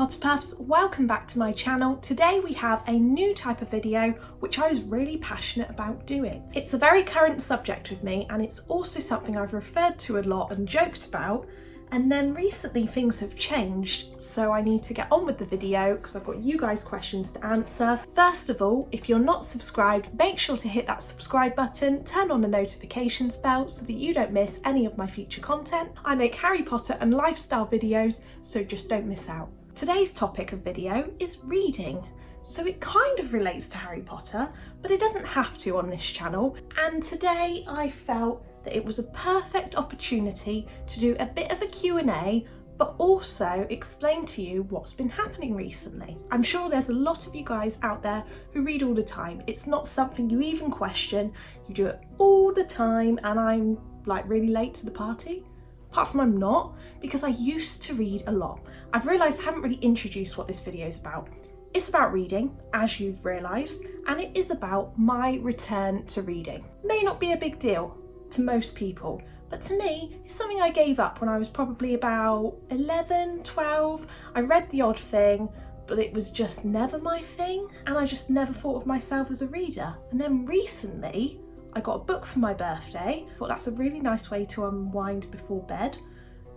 Potterpuffs, welcome back to my channel. Today we have a new type of video which I was really passionate about doing. It's a very current subject with me and it's also something I've referred to a lot and joked about, and then recently things have changed, so I need to get on with the video because I've got you guys questions to answer. First of all, if you're not subscribed, make sure to hit that subscribe button, turn on the notifications bell so that you don't miss any of my future content. I make Harry Potter and lifestyle videos, so just don't miss out. Today's topic of video is reading. So it kind of relates to Harry Potter, but it doesn't have to on this channel. And today I felt that it was a perfect opportunity to do a bit of a Q&A, but also explain to you what's been happening recently. I'm sure there's a lot of you guys out there who read all the time. It's not something you even question. You do it all the time, and I'm like really late to the party. Apart from I'm not, because I used to read a lot. I've realised I haven't really introduced what this video is about. It's about reading, as you've realised, and it is about my return to reading. May not be a big deal to most people, but to me, it's something I gave up when I was probably about 11, 12. I read the odd thing, but it was just never my thing, and I just never thought of myself as a reader. And then recently, I got a book for my birthday. I thought that's a really nice way to unwind before bed.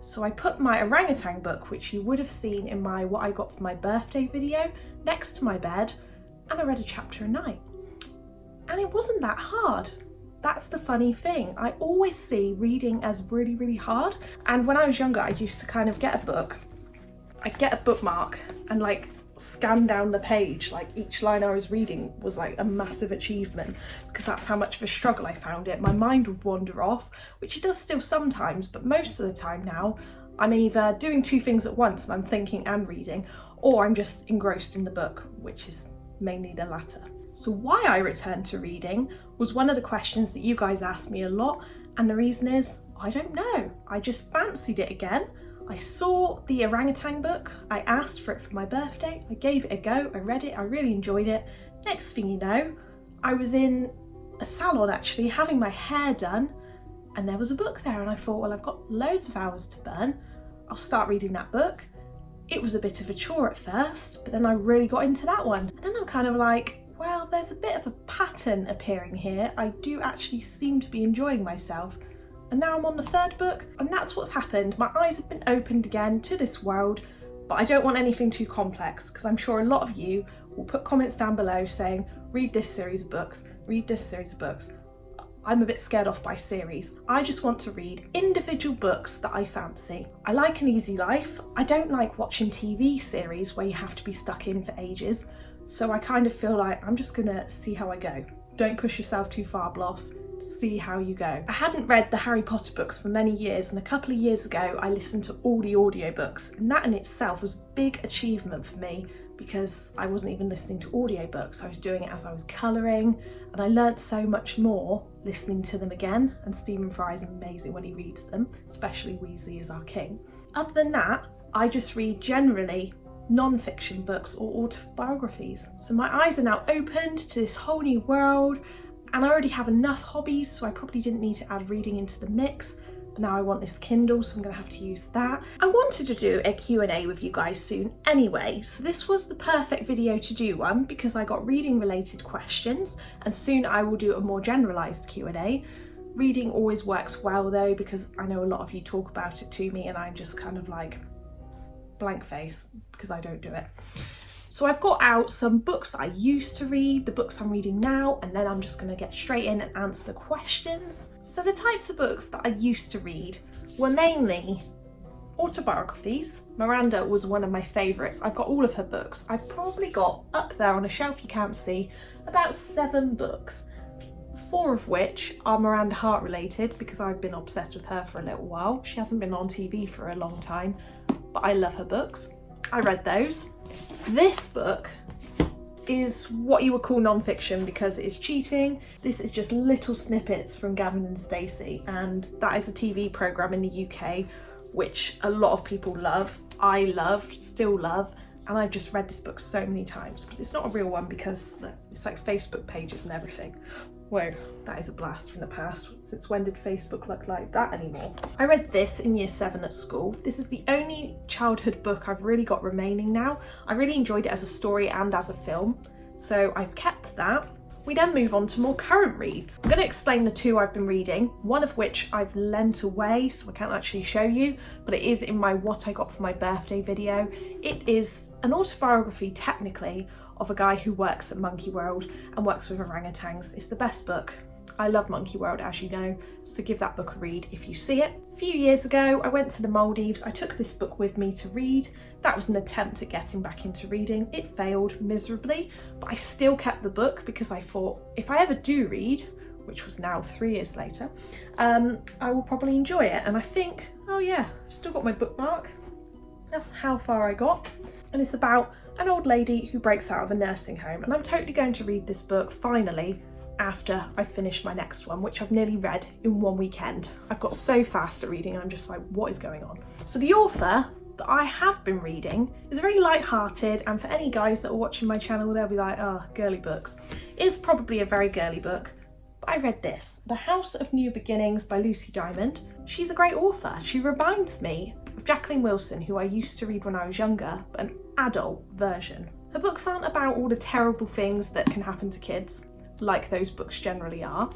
So I put my orangutan book, which you would have seen in my what I got for my birthday video, next to my bed, and I read a chapter a night. And it wasn't that hard. That's the funny thing. I always see reading as really, really hard. And when I was younger, I used to kind of get a book, I'd get a bookmark and like scan down the page, like each line I was reading was like a massive achievement, because that's how much of a struggle I found it. My mind would wander off, which it does still sometimes, but most of the time now I'm either doing two things at once and I'm thinking and reading, or I'm just engrossed in the book, which is mainly the latter. So why I returned to reading was one of the questions that you guys asked me a lot, and the reason is I don't know. I just fancied it again. I saw the orangutan book, I asked for it for my birthday, I gave it a go, I read it, I really enjoyed it. Next thing you know, I was in a salon actually having my hair done, and there was a book there, and I thought, well, I've got loads of hours to burn, I'll start reading that book. It was a bit of a chore at first, but then I really got into that one. And then I'm kind of like, well, there's a bit of a pattern appearing here. I do actually seem to be enjoying myself. And now I'm on the third book, and that's what's happened. My eyes have been opened again to this world, but I don't want anything too complex, because I'm sure a lot of you will put comments down below saying, read this series of books, read this series of books. I'm a bit scared off by series. I just want to read individual books that I fancy. I like an easy life. I don't like watching TV series where you have to be stuck in for ages. So I kind of feel like I'm just gonna see how I go. Don't push yourself too far, Bloss. See how you go. I hadn't read the Harry Potter books for many years, and a couple of years ago I listened to all the audiobooks, and that in itself was a big achievement for me because I wasn't even listening to audiobooks. I was doing it as I was colouring, and I learnt so much more listening to them again, and Stephen Fry is amazing when he reads them, especially Weasley is our king. Other than that, I just read generally non-fiction books or autobiographies. So my eyes are now opened to this whole new world, and I already have enough hobbies, so I probably didn't need to add reading into the mix. But now I want this Kindle, so I'm gonna have to use that. I wanted to do a Q&A with you guys soon anyway, so this was the perfect video to do one because I got reading related questions, and soon I will do a more generalised Q&A. Reading always works well though, because I know a lot of you talk about it to me and I'm just kind of like blank face because I don't do it. So I've got out some books that I used to read, the books I'm reading now, and then I'm just going to get straight in and answer the questions. So the types of books that I used to read were mainly autobiographies. Miranda was one of my favourites. I've got all of her books. I've probably got up there on a shelf you can't see about 7 books, 4 of which are Miranda Hart related because I've been obsessed with her for a little while. She hasn't been on TV for a long time, but I love her books. I read those. This book is what you would call non-fiction because it is cheating. This is just little snippets from Gavin and Stacey, and that is a TV programme in the UK which a lot of people love. I loved, still love, and I've just read this book so many times, but it's not a real one because it's like Facebook pages and everything. Whoa, that is a blast from the past. Since when did Facebook look like that anymore? I read this in year 7 at school. This is the only childhood book I've really got remaining now. I really enjoyed it as a story and as a film, so I've kept that. We then move on to more current reads. I'm going to explain the 2 I've been reading, one of which I've lent away, so I can't actually show you, but it is in my What I Got for My Birthday video. It is an autobiography, technically, of a guy who works at Monkey World and works with orangutans. It's the best book. I love Monkey World, as you know, so give that book a read if you see it. A few years ago, I went to the Maldives. I took this book with me to read. That was an attempt at getting back into reading. It failed miserably, but I still kept the book because I thought, if I ever do read, which was now 3 years later, I will probably enjoy it. And I think, oh yeah, I've still got my bookmark. That's how far I got. And it's about an old lady who breaks out of a nursing home. And I'm totally going to read this book, finally, after I finish my next one, which I've nearly read in one weekend. I've got so fast at reading and I'm just like, what is going on? So the author that I have been reading is very light-hearted, and for any guys that are watching my channel, they'll be like, oh, girly books. It's probably a very girly book, but I read this, The House of New Beginnings by Lucy Diamond. She's a great author. She reminds me of Jacqueline Wilson, who I used to read when I was younger, but an adult version. Her books aren't about all the terrible things that can happen to kids, like those books generally are,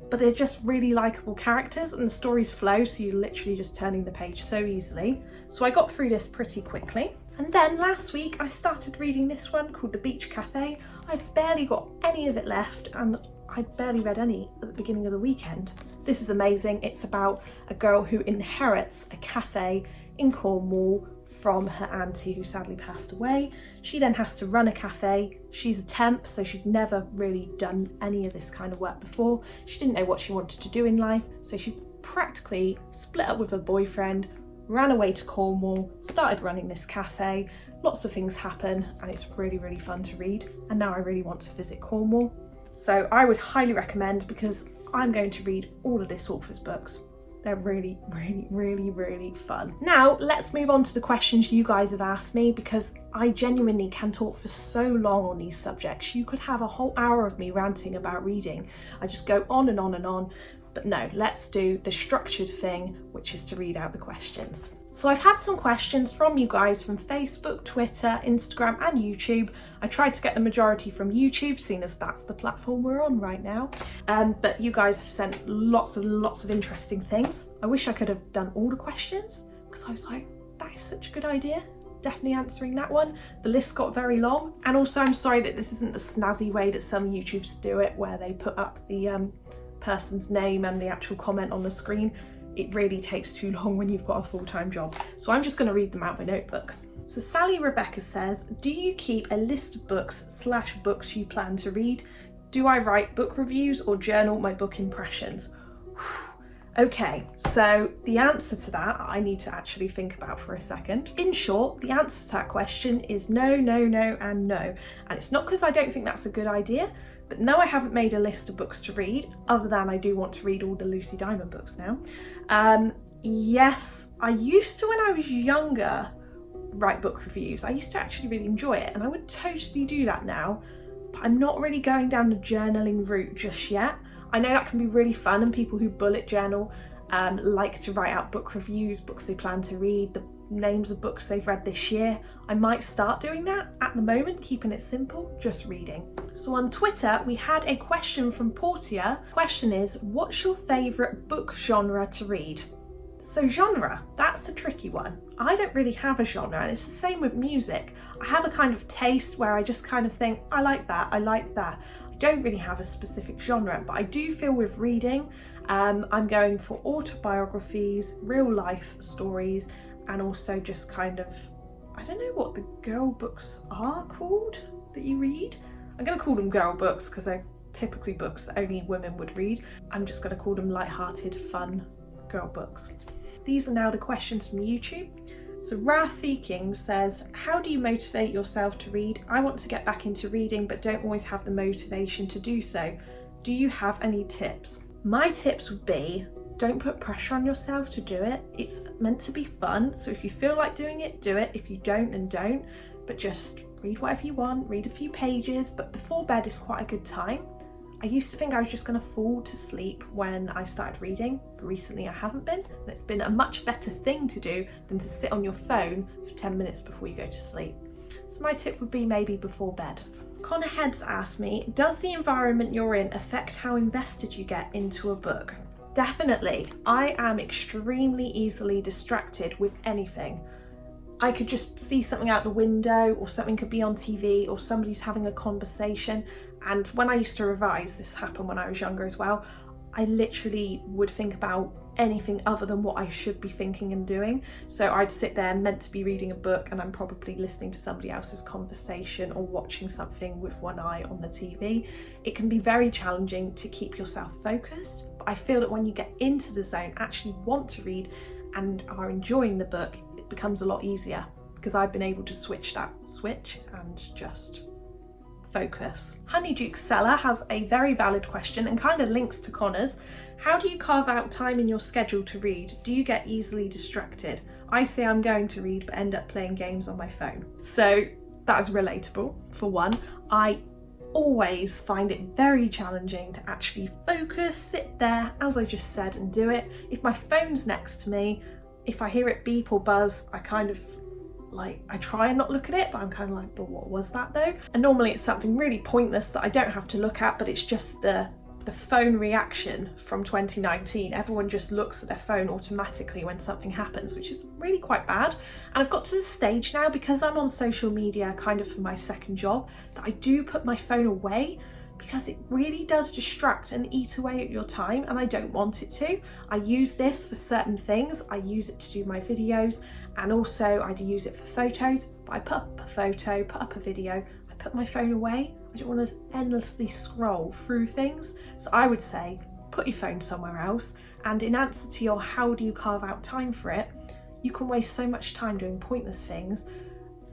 but they're just really likeable characters and the stories flow, so you're literally just turning the page so easily. So I got through this pretty quickly. And then last week I started reading this one called The Beach Cafe. I've barely got any of it left, and I'd barely read any at the beginning of the weekend. This is amazing. It's about a girl who inherits a cafe in Cornwall from her auntie who sadly passed away. She then has to run a cafe. She's a temp, so she'd never really done any of this kind of work before. She didn't know what she wanted to do in life, so she practically split up with her boyfriend, ran away to Cornwall, started running this cafe. Lots of things happen and it's really, really fun to read. And now I really want to visit Cornwall. So I would highly recommend, because I'm going to read all of this author's books. They're really, really, really, really fun. Now, let's move on to the questions you guys have asked me, because I genuinely can talk for so long on these subjects. You could have a whole hour of me ranting about reading. I just go on and on and on. But no, let's do the structured thing, which is to read out the questions. So I've had some questions from you guys from Facebook, Twitter, Instagram and YouTube. I tried to get the majority from YouTube, seeing as that's the platform we're on right now. But you guys have sent lots of interesting things. I wish I could have done all the questions, because I was like, that is such a good idea. Definitely answering that one. The list got very long. And also I'm sorry that this isn't the snazzy way that some YouTubers do it, where they put up the person's name and the actual comment on the screen. It really takes too long when you've got a full-time job. So I'm just going to read them out my notebook. So Sally Rebecca says, do you keep a list of books/books you plan to read? Do I write book reviews or journal my book impressions? Okay, so the answer to that I need to actually think about for a second. In short, the answer to that question is no, no, no, and no. And it's not because I don't think that's a good idea, but no, I haven't made a list of books to read, other than I do want to read all the Lucy Diamond books now. Yes, I used to, when I was younger, write book reviews. I used to actually really enjoy it, and I would totally do that now, but I'm not really going down the journaling route just yet. I know that can be really fun, and people who bullet journal like to write out book reviews, books they plan to read, the names of books they've read this year. I might start doing that. At the moment, keeping it simple, just reading. So on Twitter, we had a question from Portia. Question is, what's your favourite book genre to read? So genre, that's a tricky one. I don't really have a genre, and it's the same with music. I have a kind of taste where I just kind of think, I like that, I like that. I don't really have a specific genre, but I do feel with reading, I'm going for autobiographies, real life stories, and also just kind of, I don't know what the girl books are called that you read. I'm going to call them girl books because they're typically books that only women would read. I'm just going to call them light-hearted, fun girl books. These are now the questions from YouTube. So Rafi King says, how do you motivate yourself to read? I want to get back into reading but don't always have the motivation to do so. Do you have any tips? My tips would be, don't put pressure on yourself to do it. It's meant to be fun, so if you feel like doing it, do it. If you don't, then don't. but just read whatever you want, read a few pages, but before bed is quite a good time. I used to think I was just going to fall to sleep when I started reading, but recently I haven't been, and it's been a much better thing to do than to sit on your phone for 10 minutes before you go to sleep. So my tip would be maybe before bed. Connor Heads asked me, does the environment you're in affect how invested you get into a book? Definitely. I am extremely easily distracted with anything. I could just see something out the window, or something could be on TV, or somebody's having a conversation. And when I used to revise, this happened when I was younger as well, I literally would think about anything other than what I should be thinking and doing. So I'd sit there meant to be reading a book and I'm probably listening to somebody else's conversation or watching something with one eye on the TV. It can be very challenging to keep yourself focused, but I feel that when you get into the zone, actually want to read and are enjoying the book, it becomes a lot easier, because I've been able to switch and just focus. Honeyduke Seller has a very valid question and kind of links to Connor's. How do you carve out time in your schedule to read? Do you get easily distracted? I say I'm going to read but end up playing games on my phone. So that is relatable. For one, I always find it very challenging to actually focus, sit there, as I just said, and do it. If my phone's next to me, if I hear it beep or buzz, I try and not look at it, but I'm kind of like, but what was that though? And normally it's something really pointless that I don't have to look at, but it's just the phone reaction from 2019. Everyone just looks at their phone automatically when something happens, which is really quite bad. And I've got to the stage now, because I'm on social media kind of for my second job, that I do put my phone away, because it really does distract and eat away at your time, and I don't want it to. I use this for certain things. I use it to do my videos, and also I do use it for photos, but I put up a photo, put up a video, I put my phone away. I don't want to endlessly scroll through things. So I would say, put your phone somewhere else, and in answer to your how do you carve out time for it, you can waste so much time doing pointless things,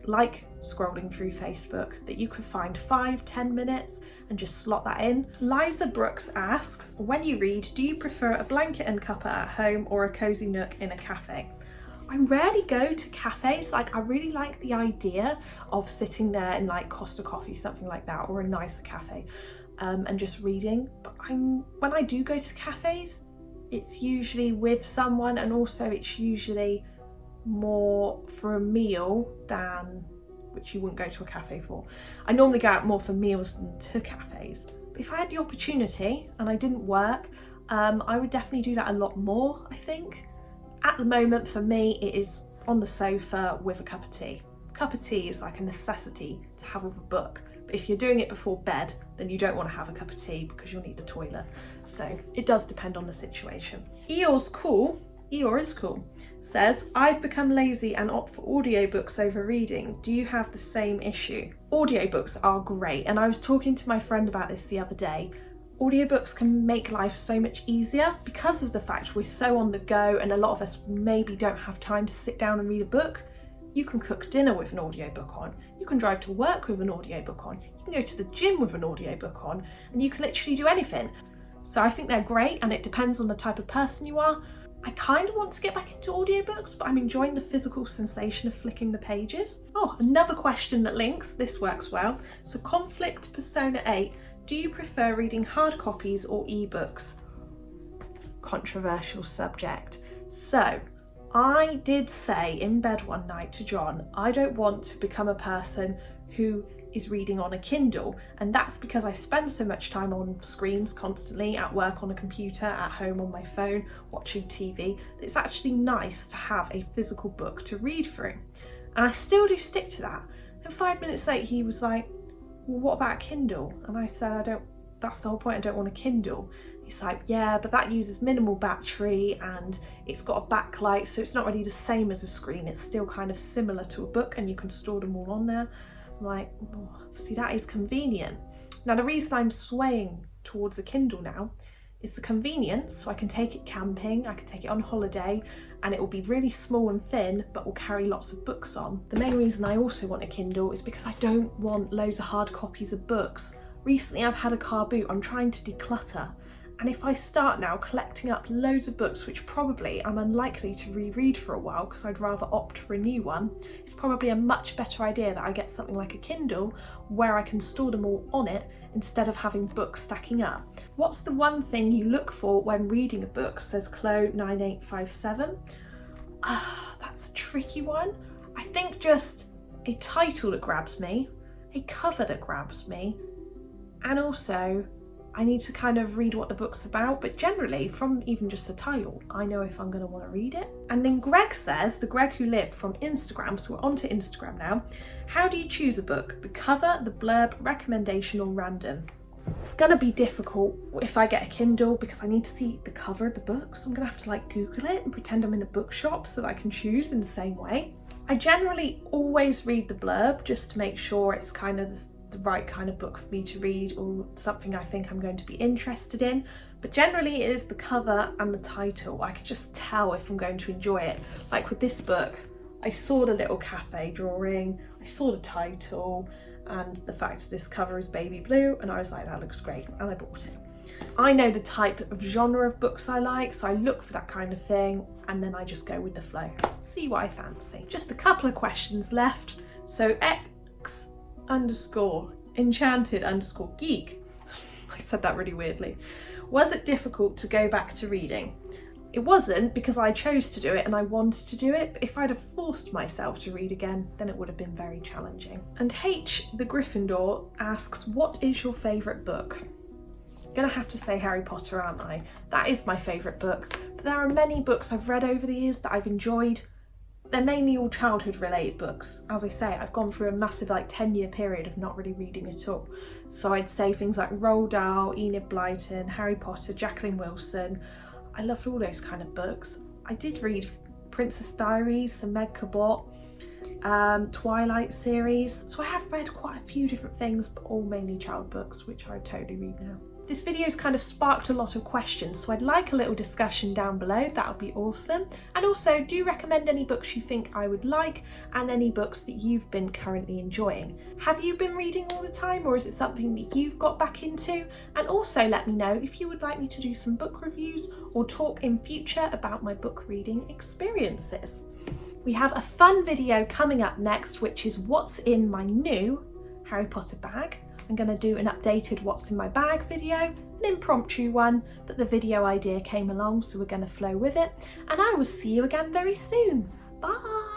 like scrolling through Facebook, that you could find 5-10 minutes and just slot that in. Liza Brooks asks, when you read, do you prefer a blanket and cuppa at home or a cozy nook in a cafe? I rarely go to cafes. I really like the idea of sitting there in Costa Coffee, something like that, or a nicer cafe, and just reading. But when I do go to cafes, it's usually with someone, and also it's usually more for a meal than, which you wouldn't go to a cafe for. I normally go out more for meals than to cafes. But if I had the opportunity and I didn't work, I would definitely do that a lot more, I think. At the moment, for me, it is on the sofa with a cup of tea. A cup of tea is like a necessity to have with a book. But if you're doing it before bed, then you don't want to have a cup of tea because you'll need the toilet. So it does depend on the situation. Eeyore is cool, says, I've become lazy and opt for audiobooks over reading. Do you have the same issue? Audiobooks are great, and I was talking to my friend about this the other day. Audiobooks can make life so much easier because of the fact we're so on the go, and a lot of us maybe don't have time to sit down and read a book. You can cook dinner with an audiobook on, you can drive to work with an audiobook on, you can go to the gym with an audiobook on, and you can literally do anything. So I think they're great, and it depends on the type of person you are. I kind of want to get back into audiobooks, but I'm enjoying the physical sensation of flicking the pages. Oh, another question that links, this works well. So Conflict Persona 8, do you prefer reading hard copies or ebooks? Controversial subject. So I did say in bed one night to John, I don't want to become a person who is reading on a Kindle, and that's because I spend so much time on screens constantly, at work on a computer, at home on my phone, watching TV. It's actually nice to have a physical book to read through, and I still do stick to that. And 5 minutes later he was like, well, what about a Kindle? And I said, that's the whole point, I don't want a Kindle. He's like, yeah, but that uses minimal battery and it's got a backlight, so it's not really the same as a screen. It's still kind of similar to a book, and you can store them all on there. I'm like, oh, see, that is convenient. Now, the reason I'm swaying towards a Kindle now is the convenience. So I can take it camping, I can take it on holiday, and it will be really small and thin, but will carry lots of books on. The main reason I also want a Kindle is because I don't want loads of hard copies of books. Recently I've had a car boot, I'm trying to declutter, And if I start now collecting up loads of books, which probably I'm unlikely to reread for a while because I'd rather opt for a new one, it's probably a much better idea that I get something like a Kindle where I can store them all on it instead of having books stacking up. What's the one thing you look for when reading a book, says Chloe9857. That's a tricky one. I think just a title that grabs me, a cover that grabs me, and also I need to kind of read what the book's about, but generally from even just the title, I know if I'm going to want to read it. And then Greg says, the Greg who lived from Instagram, so we're onto Instagram now. How do you choose a book? The cover, the blurb, recommendation, or random? It's going to be difficult if I get a Kindle because I need to see the cover of the book, so I'm going to have to like Google it and pretend I'm in a bookshop so that I can choose in the same way. I generally always read the blurb just to make sure it's kind of the right kind of book for me to read or something I think I'm going to be interested in, but generally it is the cover and the title. I can just tell if I'm going to enjoy it. Like with this book, I saw the little cafe drawing, I saw the title and the fact that this cover is baby blue, and I was like, that looks great, and I bought it. I know the type of genre of books I like, so I look for that kind of thing and then I just go with the flow, see what I fancy. Just a couple of questions left. So X_enchanted_geek. I said that really weirdly. Was it difficult to go back to reading? It wasn't, because I chose to do it and I wanted to do it, but if I'd have forced myself to read again, then it would have been very challenging. And H, the Gryffindor, asks, what is your favourite book? I'm gonna have to say Harry Potter, aren't I? That is my favourite book, but there are many books I've read over the years that I've enjoyed. They're mainly all childhood related books. As I say, I've gone through a massive 10-year period of not really reading at all. So I'd say things like Roald Dahl, Enid Blyton, Harry Potter, Jacqueline Wilson. I loved all those kind of books. I did read Princess Diaries, some Meg Cabot, Twilight series. So I have read quite a few different things, but all mainly child books, which I totally read now. This video's kind of sparked a lot of questions, so I'd like a little discussion down below. That would be awesome. And also, do recommend any books you think I would like and any books that you've been currently enjoying. Have you been reading all the time, or is it something that you've got back into? And also let me know if you would like me to do some book reviews or talk in future about my book reading experiences. We have a fun video coming up next, which is what's in my new Harry Potter bag. I'm going to do an updated what's in my bag video, an impromptu one, but the video idea came along, so we're going to flow with it. And I will see you again very soon. Bye!